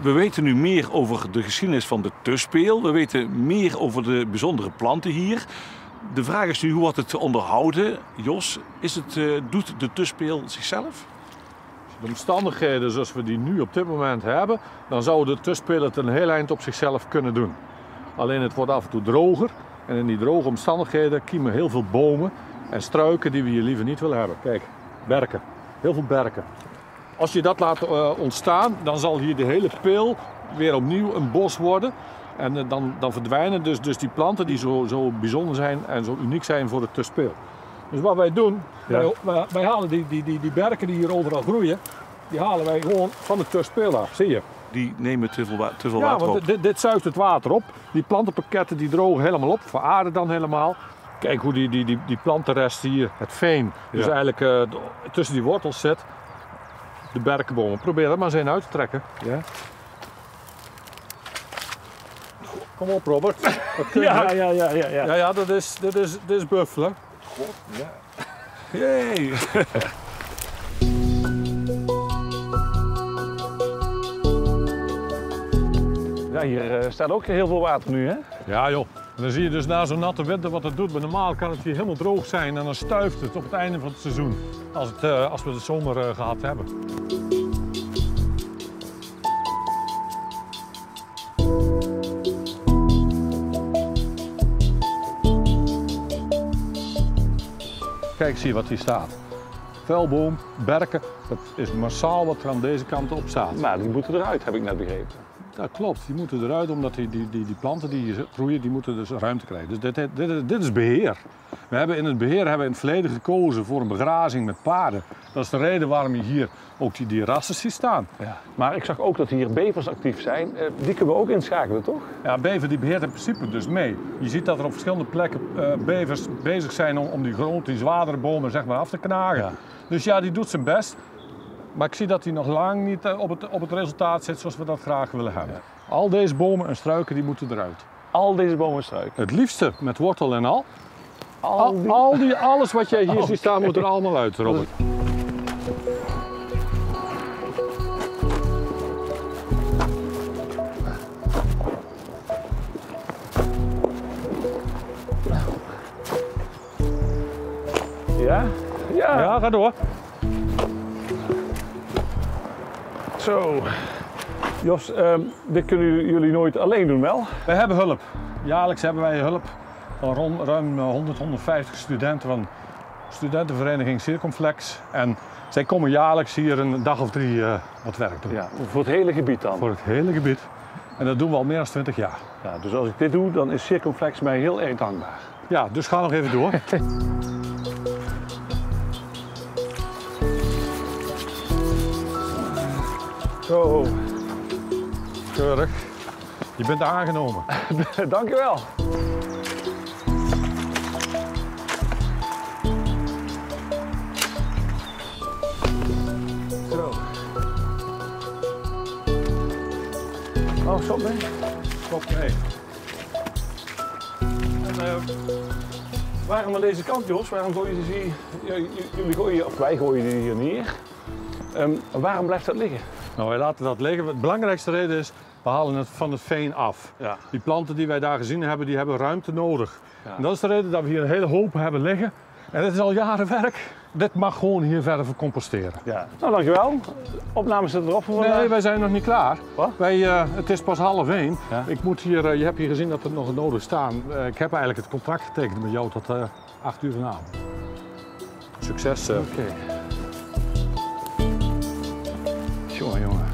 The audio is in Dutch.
We weten nu meer over de geschiedenis van de tuspeel. We weten meer over de bijzondere planten hier. De vraag is nu, hoe wordt het onderhouden? Jos, doet de tuspeel zichzelf? De omstandigheden zoals we die nu op dit moment hebben, dan zou de tuspeel het een heel eind op zichzelf kunnen doen. Alleen het wordt af en toe droger. En in die droge omstandigheden kiemen heel veel bomen en struiken die we hier liever niet willen hebben. Kijk, berken. Heel veel berken. Als je dat laat ontstaan, dan zal hier de hele peel weer opnieuw een bos worden. En dan verdwijnen dus die planten die zo bijzonder zijn en zo uniek zijn voor de tuspeel. Dus wat wij doen, wij halen die berken die hier overal groeien, die halen wij gewoon van de tuspeel af, zie je. Die nemen te veel water op. Want dit zuigt het water op. Die plantenpakketten die drogen helemaal op, veraarden dan helemaal. Kijk hoe die plantenrest hier, het veen, dus eigenlijk tussen die wortels zit. De berkenbomen. Probeer er maar eens een uit te trekken. Ja. Kom op, Robert. Ja, dit is buffelen. God, ja. Yay. Ja, hier staat ook heel veel water nu, hè? Ja joh. En dan zie je dus na zo'n natte winter wat het doet. Maar normaal kan het hier helemaal droog zijn en dan stuift het op het einde van het seizoen. Als we de zomer gehad hebben. Kijk, zie je wat hier staat. Vuilboom, berken, dat is massaal wat er aan deze kant op staat. Maar die moeten eruit, heb ik net begrepen. Dat klopt, die moeten eruit omdat die planten die hier groeien, die moeten dus ruimte krijgen. Dus dit is beheer. We hebben in het beheer in het verleden gekozen voor een begrazing met paarden. Dat is de reden waarom je hier ook die rassen ziet staan. Ja. Maar ik zag ook dat hier bevers actief zijn. Die kunnen we ook inschakelen, toch? Ja, bever die beheert in principe dus mee. Je ziet dat er op verschillende plekken bevers bezig zijn om die grote, die zwaardere bomen zeg maar af te knagen. Ja. Dus ja, die doet zijn best. Maar ik zie dat hij nog lang niet op het resultaat zit zoals we dat graag willen hebben. Ja. Al deze bomen en struiken die moeten eruit. Al deze bomen en struiken? Het liefste met wortel en al. Alles wat jij hier ziet staan moet er allemaal uit, Robert. Ja? Ja, ga door. Zo. Jos, dit kunnen jullie nooit alleen doen, wel? Wij hebben hulp. Jaarlijks hebben wij hulp van ruim 150 studenten van studentenvereniging Circumflex. En zij komen jaarlijks hier een dag of 3 wat werk doen. Ja, voor het hele gebied dan? Voor het hele gebied. En dat doen we al meer dan 20 jaar. Ja, dus als ik dit doe, dan is Circumflex mij heel erg dankbaar. Ja, dus ga nog even door. Zo. Keurig. Je bent aangenomen. Dank je wel. Zo. Oh, stop mee. Stop mee. En, waarom aan deze kant, Jos? Waarom gooien ze jullie gooien, of wij gooien die hier neer? Waarom blijft dat liggen? Nou, wij laten dat liggen. De belangrijkste reden is, we halen het van het veen af. Ja. Die planten die wij daar gezien hebben, die hebben ruimte nodig. Ja. En dat is de reden dat we hier een hele hoop hebben liggen. En dit is al jaren werk. Dit mag gewoon hier verder vercomposteren. Ja. Nou, dankjewel. Opnames zitten erop voor vandaag. Nee, wij zijn nog niet klaar. Wat? Het is pas 12:30. Ja. Ik moet hier, je hebt hier gezien dat er nog nodig staan. Ik heb eigenlijk het contract getekend met jou tot 8 uur vanavond. Succes. Oké. Jongen.